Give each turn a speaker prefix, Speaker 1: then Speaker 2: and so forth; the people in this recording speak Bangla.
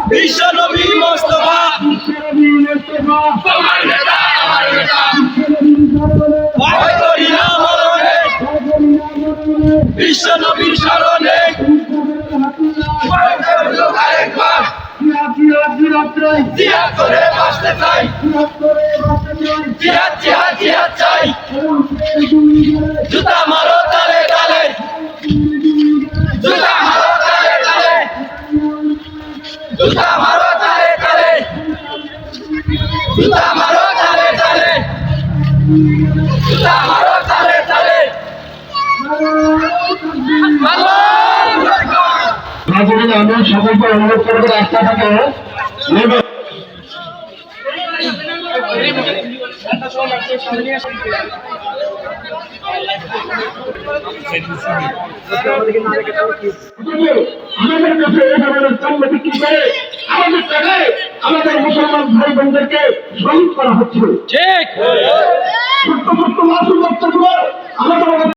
Speaker 1: বিশ্ব নবী মুস্তাফা আমার নেতা ভয় করি না মরণে বিশ্ব নবীর শরণে আরেকবার জিহাদ করে বাঁচতে চাই জিহাদ চাই জুতা মারো তালে তালে জুতা মারো তালে তালে জুতা মারো তালে তালে জুতা মারো তালে তালে জুতা মারো তালে তালে
Speaker 2: আমি সকলকে অনুরোধ করবো রাস্তাটাকে আমাদের কাছে কি করে আমাদের টাকায় আমাদের মুসলমান ভাই বোনদেরকে শহীদ করা হচ্ছে। ঠিক ছোট্ট ছোট্ট মাসুম বাচ্চাগুলো আমাদের